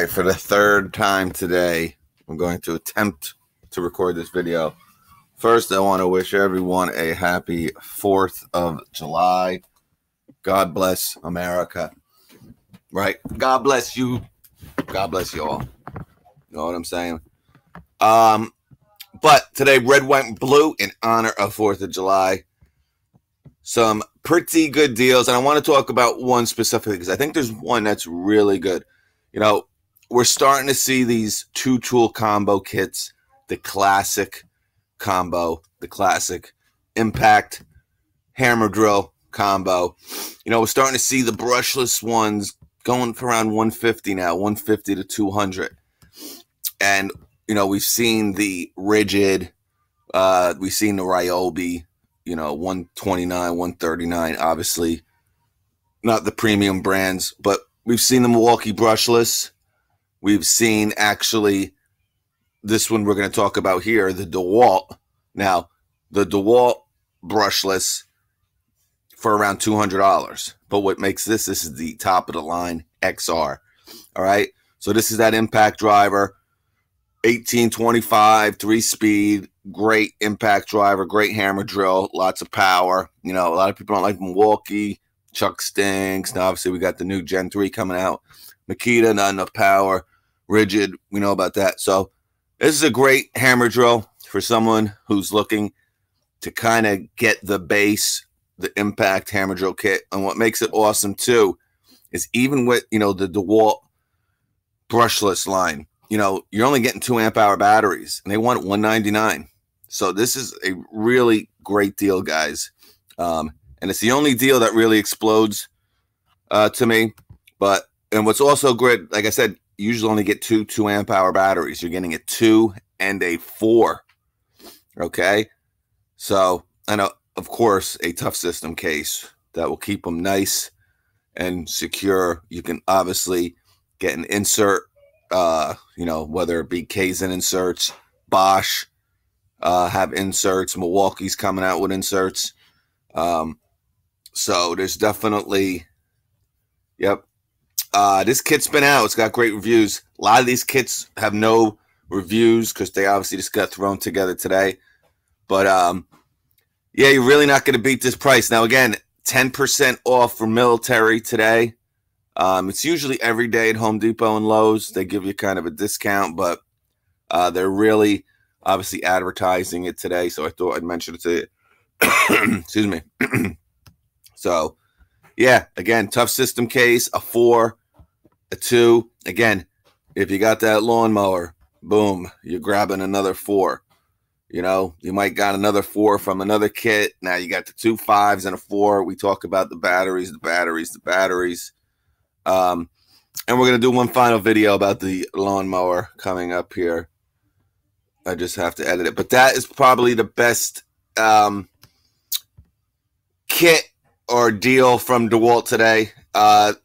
right, for the third time today, I'm going to attempt to record this video. First, I want to wish everyone a happy 4th of July. God bless America. Right? God bless you. God bless you all. You know what I'm saying? But today, red, white, and blue in honor of 4th of July. Some pretty good deals. And I want to talk about one specifically because I think there's one that's really good. You know, we're starting to see these two-tool combo kits, the classic combo, the classic impact hammer drill combo. You know, we're starting to see the brushless ones going for around 150 now, 150 to 200. And, you know, we've seen the rigid, we've seen the Ryobi, you know, 129, 139, obviously not the premium brands, but we've seen the Milwaukee brushless. We've seen actually this one we're going to talk about here, the DeWalt. Now, the DeWalt brushless for around $200. But what makes this is the top of the line XR. All right. So this is that impact driver, 1825, 3-speed, great impact driver, great hammer drill, lots of power. You know, a lot of people don't like Milwaukee. Chuck stinks. Now, obviously, we got the new Gen 3 coming out. Makita, not enough power. Rigid, we know about that. So this is a great hammer drill for someone who's looking to kind of get the base, the impact hammer drill kit. And what makes it awesome, too, is even with, you know, the DeWalt brushless line, you know, you're only getting 2 amp hour batteries, and they want $199. So this is a really great deal, guys. And it's the only deal that really explodes to me. And what's also great, like I said, you usually only get 2 amp hour batteries. You're getting a 2 and a 4. Okay? So, and of course, a tough system case that will keep them nice and secure. You can obviously get an insert, you know, whether it be Kaizen inserts, Bosch have inserts, Milwaukee's coming out with inserts. So there's definitely, yep. This kit's been out. It's got great reviews. A lot of these kits have no reviews because they obviously just got thrown together today. But, yeah, you're really not going to beat this price. Now, again, 10% off for military today. It's usually every day at Home Depot and Lowe's. They give you kind of a discount, but they're really obviously advertising it today. So I thought I'd mention it to you. Excuse me. So, yeah, again, tough system case, a 4, a 2. Again, if you got that lawnmower, boom, you're grabbing another 4. You know, you might got another 4 from another kit. Now you got the 2 5s and a 4. We talk about the batteries. And we're going to do one final video about the lawnmower coming up here. I just have to edit it. But that is probably the best kit or deal from DeWalt today.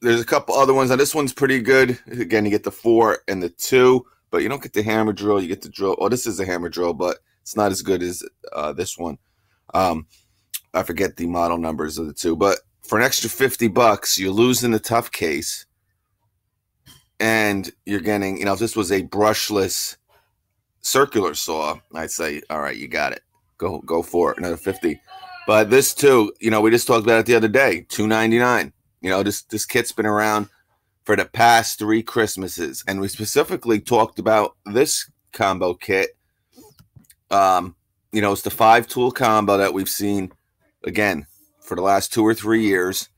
There's a couple other ones. Now, this one's pretty good. Again, you get the 4 and the 2, but you don't get the hammer drill. You get the drill. Oh, this is a hammer drill, but it's not as good as this one. I forget the model numbers of the 2, but for an extra $50, you're losing the tough case, and you're getting, you know, if this was a brushless circular saw, I'd say, all right, you got it. Go for it. Another 50. But this too, you know, we just talked about it the other day, $299. You know, this kit's been around for the past 3 Christmases, and we specifically talked about this combo kit. You know, it's the 5-tool combo that we've seen again for the last 2 or 3 years.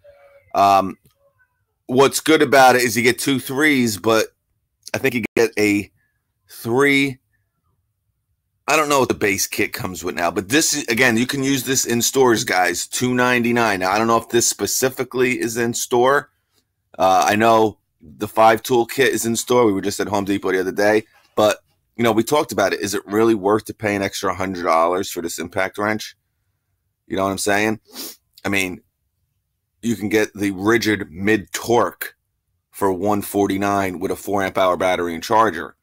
What's good about it is you get 2 3s, but I think you get a 3. I don't know what the base kit comes with now, but this is, again, you can use this in stores, guys. $299. Now, I don't know if this specifically is in store. I know the 5-tool kit is in store. We were just at Home Depot the other day, but you know, we talked about it. Is it really worth to pay an extra $100 for this impact wrench? You know what I'm saying? I mean, you can get the rigid mid-torque for $149 with a 4 amp hour battery and charger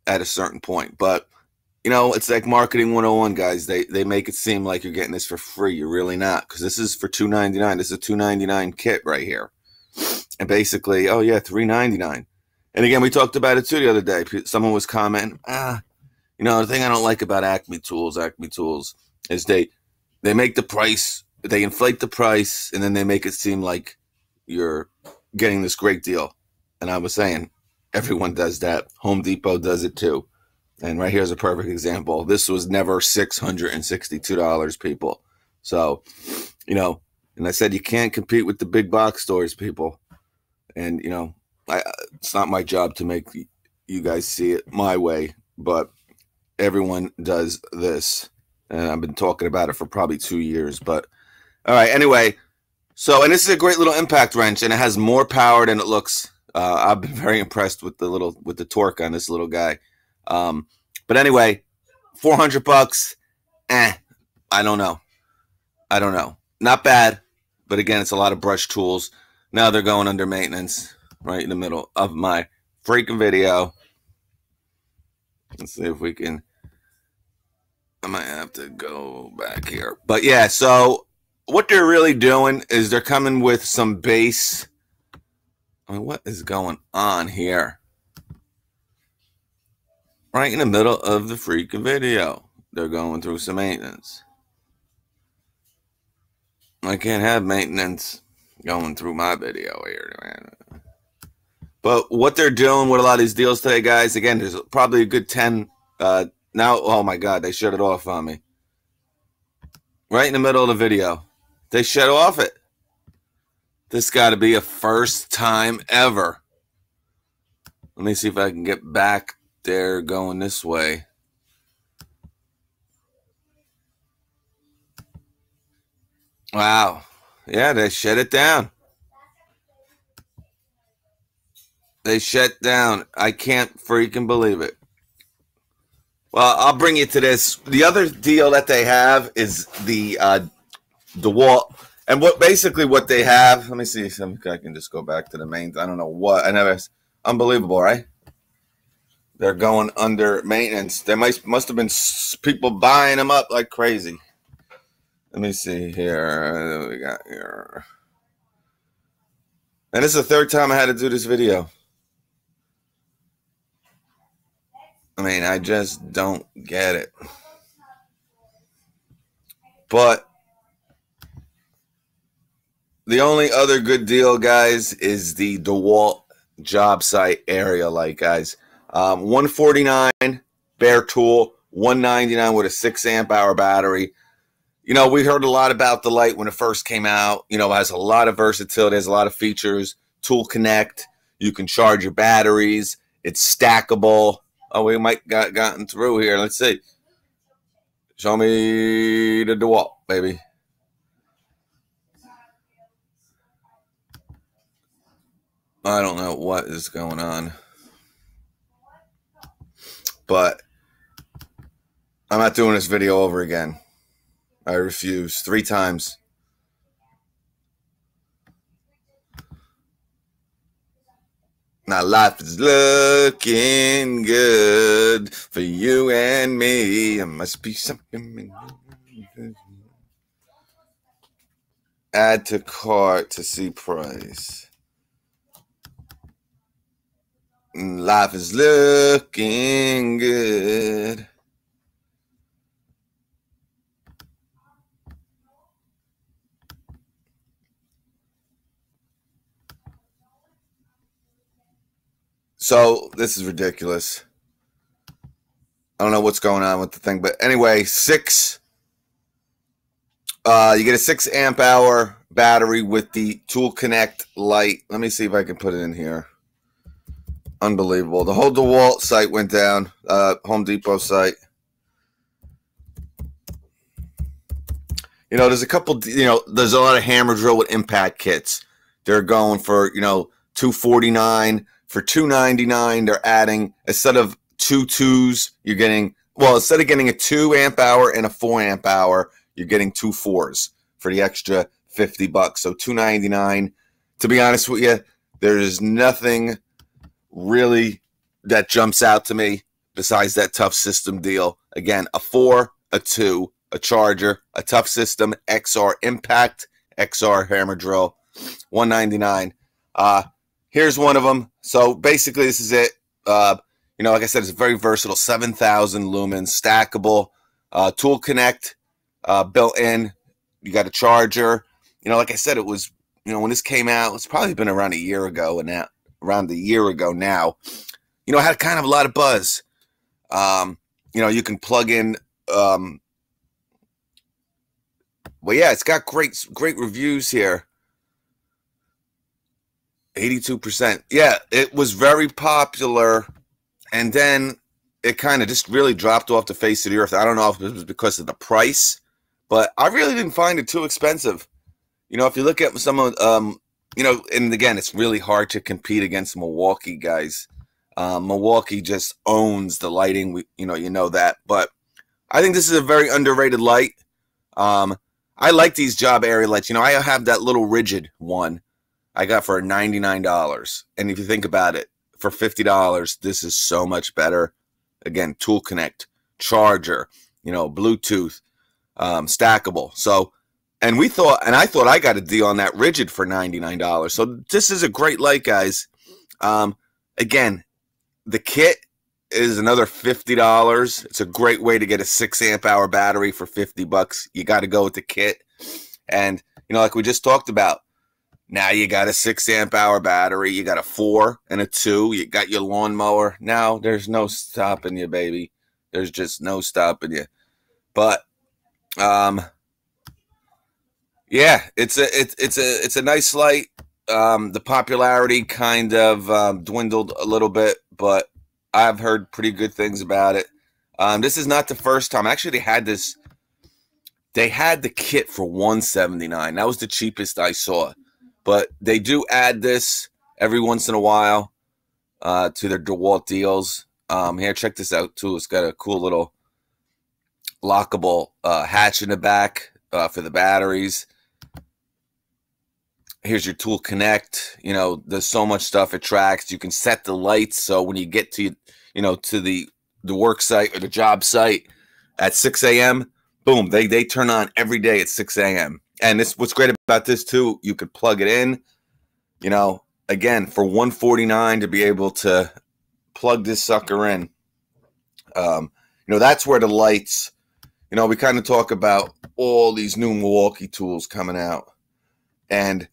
at a certain point. But, you know, it's like marketing 101, guys. They make it seem like you're getting this for free. You're really not, because this is for $299. This is a $299 kit right here. And basically, oh yeah, $399. And again, we talked about it too the other day. Someone was commenting, the thing I don't like about Acme Tools is they make the price, they inflate the price, and then they make it seem like you're getting this great deal. And I was saying, everyone does that. Home Depot does it too. And right here's a perfect example. This was never $662, people. So, and I said you can't compete with the big box stores, people. And, it's not my job to make you guys see it my way, but everyone does this. And I've been talking about it for probably 2 years. But, all right, anyway. So, and this is a great little impact wrench, and it has more power than it looks. I've been very impressed with the torque on this little guy. But anyway, $400. I don't know. Not bad, but again, it's a lot of brush tools. Now they're going under maintenance right in the middle of my freaking video. Let's see if we can. I might have to go back here. But yeah, so what they're really doing is they're coming with some base. I mean, what is going on here? Right in the middle of the freaking video, they're going through some maintenance. I can't have maintenance going through my video here, man. But what they're doing with a lot of these deals today, guys, again, there's probably a good 10. Now, oh my God, they shut it off on me. Right in the middle of the video. They shut off it. This got to be a first time ever. Let me see if I can get back there going this way. Wow. Yeah, they shut it down. They shut down. I can't freaking believe it. Well, I'll bring you to this. The other deal that they have is the DeWalt. And what they have, let me see if I can just go back to the main. I don't know what. Unbelievable, right? They're going under maintenance. There must have been people buying them up like crazy. Let me see here. What we got here? And this is the third time I had to do this video. I mean, I just don't get it. But the only other good deal, guys, is the DeWalt Jobsite area light, guys. $149 bare tool, $199 with a 6 amp hour battery. We heard a lot about the light when it first came out. It has a lot of versatility, has a lot of features. Tool connect, you can charge your batteries. It's stackable. Oh, we might gotten through here. Let's see. Show me the DeWalt, baby. I don't know what is going on. But I'm not doing this video over again. I refuse 3 times. Now life is looking good for you and me. It must be something. Add to cart to see price. Life is looking good. So this is ridiculous. I don't know what's going on with the thing, but anyway, you get a 6 amp hour battery with the Tool Connect light. Let me see if I can put it in here. Unbelievable. The whole DeWalt site went down. Home Depot site. There's a couple, there's a lot of hammer drill with impact kits. They're going for, $249. For $299, they're adding, instead of 2 2s, you're getting, instead of getting a 2 amp hour and a 4 amp hour, you're getting 2 4s for the extra $50. So $299. To be honest with you, there is nothing really that jumps out to me besides that Tough System deal. Again, a 4, a 2, a charger, a Tough System XR impact, XR hammer drill, $199. Here's one of them. So basically, this is it. You know, like I said, it's very versatile. 7,000 lumens, stackable, tool connect, built in. You got a charger. You know, like I said, it was, you know, when this came out, it's probably been around a year ago, and now around a year ago now. You know, it had kind of a lot of buzz. You know, you can plug in. Well, yeah, it's got great reviews here. 82%. Yeah, it was very popular, and then it kind of just really dropped off the face of the earth. I don't know if it was because of the price, but I really didn't find it too expensive. You know, if you look at some of, you know, and again, it's really hard to compete against Milwaukee, guys. Milwaukee just owns the lighting. You know that. But I think this is a very underrated light. I like these job area lights. You know, I have that little rigid one I got for $99. And if you think about it, for $50, this is so much better. Again, tool connect, charger, you know, Bluetooth, stackable. So, and I thought I got a deal on that rigid for $99. So this is a great light, guys. Again, the kit is another $50. It's a great way to get a 6 amp hour battery for $50. You got to go with the kit. And, you know, like we just talked about, now you got a 6 amp hour battery. You got a 4 and a 2. You got your lawnmower. Now there's no stopping you, baby. There's just no stopping you. But, yeah, it's a nice light. The popularity kind of dwindled a little bit, but I've heard pretty good things about it. This is not the first time. Actually, they had this. They had the kit for $179. That was the cheapest I saw. But they do add this every once in a while to their DeWalt deals. Here, check this out too. It's got a cool little lockable hatch in the back for the batteries. Here's your tool connect. You know, there's so much stuff it tracks. You can set the lights so when you get to, you know, to the work site or the job site at 6 a.m., boom, they turn on every day at 6 a.m. And this, what's great about this too, you could plug it in, you know, again, for $149 to be able to plug this sucker in. You know, that's where the lights, you know, we kind of talk about all these new Milwaukee tools coming out. And,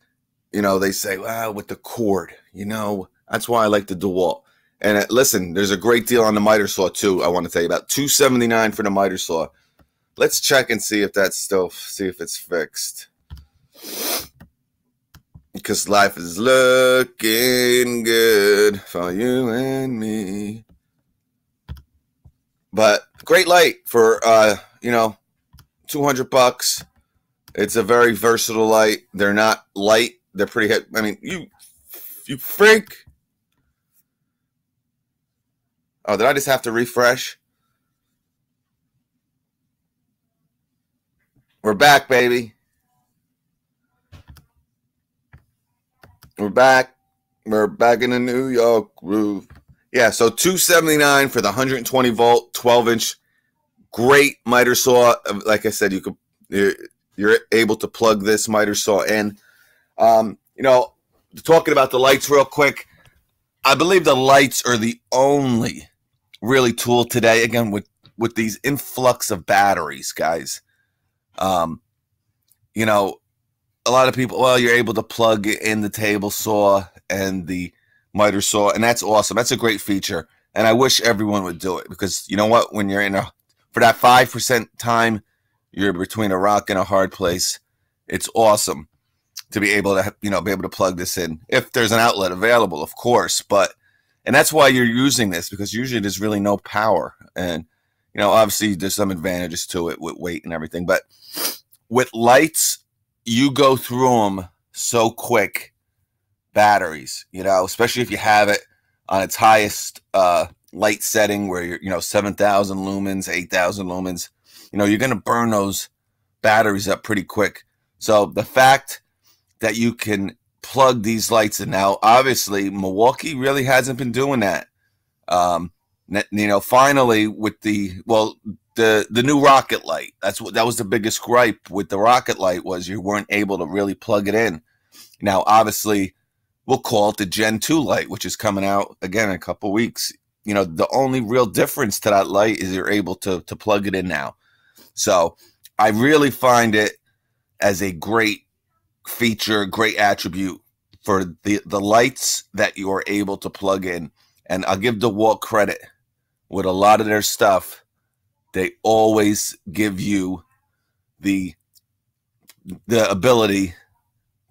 you know, they say, well, with the cord, you know, that's why I like the DeWalt. And listen, there's a great deal on the miter saw too. I want to tell you about $279 for the miter saw. Let's check and see if that's still, see if it's fixed. Because life is looking good for you and me. But great light for, you know, $200. It's a very versatile light. They're not light. They're pretty heavy. I mean, you freak. Oh, did I just have to refresh? We're back, baby. We're back. We're back in the New York groove. Yeah, so $279 for the 120 volt, 12-inch, great miter saw. Like I said, you're able to plug this miter saw in. You know, talking about the lights real quick, I believe the lights are the only really tool today. Again, with these influx of batteries, guys. You know, a lot of people, well, you're able to plug in the table saw and the miter saw, and that's awesome. That's a great feature, and I wish everyone would do it because you know what? When you're for that 5% time, you're between a rock and a hard place. It's awesome to be able to, you know, be able to plug this in if there's an outlet available, of course. And that's why you're using this, because usually there's really no power, and you know, obviously there's some advantages to it with weight and everything, but with lights, you go through them so quick. Batteries, you know, especially if you have it on its highest light setting where you're, you know, 7,000 lumens, 8,000 lumens, you know, you're going to burn those batteries up pretty quick. So the fact that you can plug these lights in now, obviously Milwaukee really hasn't been doing that. You know, finally with the new rocket light, that was the biggest gripe with the rocket light, was you weren't able to really plug it in. Now, obviously, we'll call it the Gen 2 light, which is coming out again in a couple weeks. You know, the only real difference to that light is you're able to plug it in now. So I really find it as a great feature, great attribute for the lights that you are able to plug in. And I'll give DeWalt credit with a lot of their stuff. They always give you the ability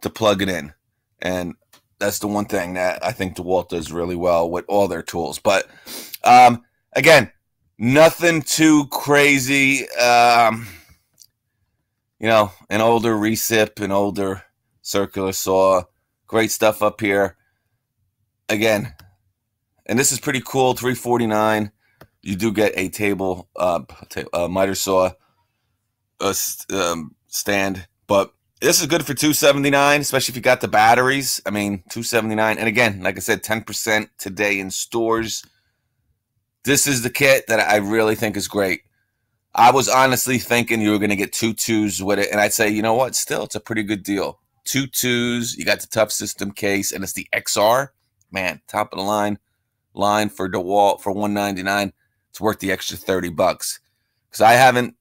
to plug it in. And that's the one thing that I think DeWalt does really well with all their tools. But again, nothing too crazy. You know, an older recip, an older circular saw. Great stuff up here. Again, and this is pretty cool, $349. You do get a table, miter saw stand, but this is good for $279, especially if you got the batteries. I mean, $279. And again, like I said, 10% today in stores. This is the kit that I really think is great. I was honestly thinking you were going to get 2 2s with it, and I'd say, you know what? Still, it's a pretty good deal. 2 2s, you got the tough system case, and it's the XR. Man, top of the line for DeWalt for $199. It's worth the extra $30 because I haven't.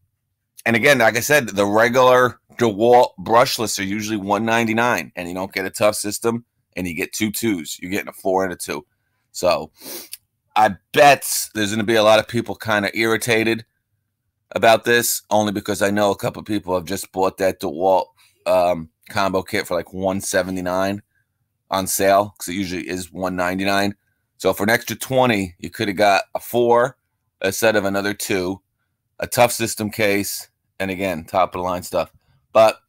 And again, like I said, the regular DeWalt brushless are usually $199, and you don't get a tough system, and you get 2 2s. You're getting a 4 and a 2. So I bet there's going to be a lot of people kind of irritated about this, only because I know a couple of people have just bought that DeWalt combo kit for like $179 on sale, because it usually is $199. So for an extra $20, you could have got a 4 instead of another 2, a tough system case, and again, top of the line stuff. But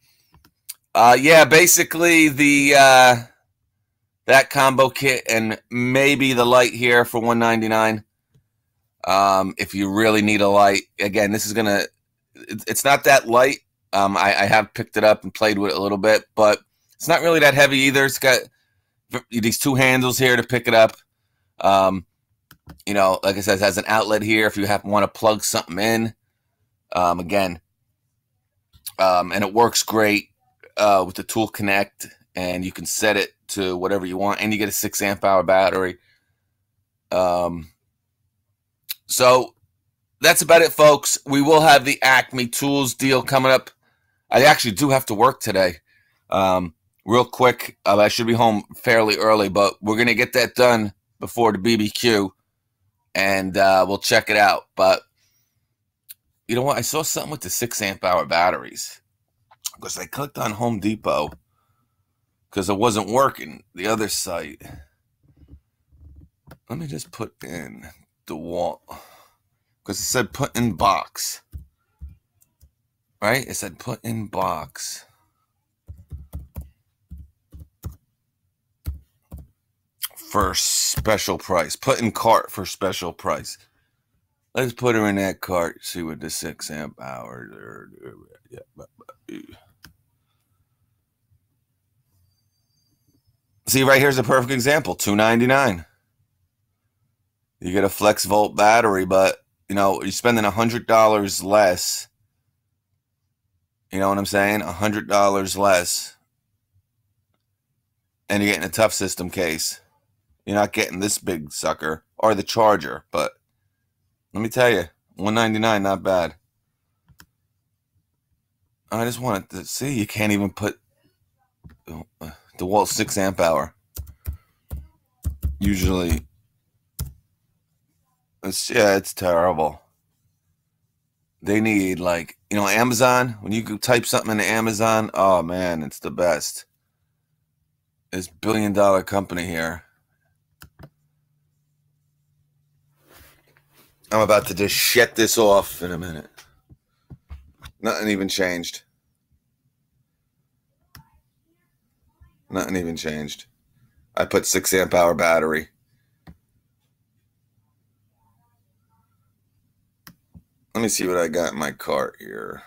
yeah, basically the that combo kit and maybe the light here for $199. If you really need a light, again, this is gonna. It's not that light. I have picked it up and played with it a little bit, but it's not really that heavy either. It's got these 2 handles here to pick it up. You know, like I said, it has an outlet here if you want to plug something in. Again, and it works great with the Tool Connect, and you can set it to whatever you want, and you get a 6 amp hour battery. So that's about it, folks. We will have the Acme Tools deal coming up. I actually do have to work today. Real quick, I should be home fairly early, but we're going to get that done before the BBQ, and we'll check it out. But you know what? I saw something with the 6 amp hour batteries, because I clicked on Home Depot because it wasn't working, the other site. Let me just put in DeWalt, because it said put in box, right? It said put in box. For special price. Put in cart for special price. Let's put her in that cart. See what the 6 amp hours are. See, right here's a perfect example. $299. You get a flex volt battery, but you know, you're spending $100 less. You know what I'm saying? $100 less. And you're getting a tough system case. You're not getting this big sucker or the charger, but let me tell you, $199, not bad. I just wanted to see, you can't even put DeWalt 6 amp hour. Usually, it's terrible. They need, like, you know, Amazon, when you type something into Amazon, oh man, it's the best. This billion-dollar company here. I'm about to just shut this off in a minute. Nothing even changed. Nothing even changed. I put 6 amp hour battery. Let me see what I got in my cart here.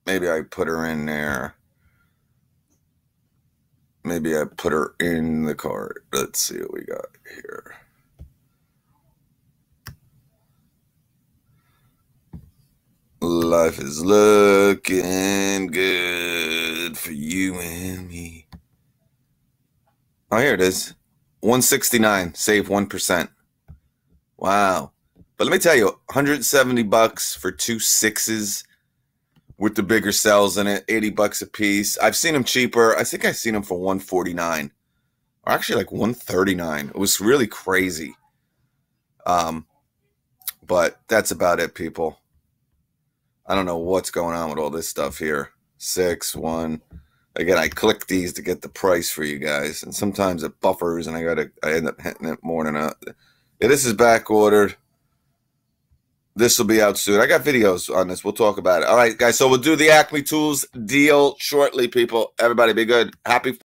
Maybe I put her in there. Maybe I put her in the cart. Let's see what we got here. Life is looking good for you and me. Oh, here it is. 169, save 1%. Wow. But let me tell you, $170 for 2 6s with the bigger cells in it, $80 a piece. I've seen them cheaper. I think I've seen them for $149, or actually like $139. It was really crazy. But that's about it, people. I don't know what's going on with all this stuff here. 6, 1. Again, I click these to get the price for you guys, and sometimes it buffers, and I end up hitting it more than a. Yeah, this is back ordered. This will be out soon. I got videos on this. We'll talk about it. All right, guys. So we'll do the Acme Tools deal shortly, people. Everybody be good. Happy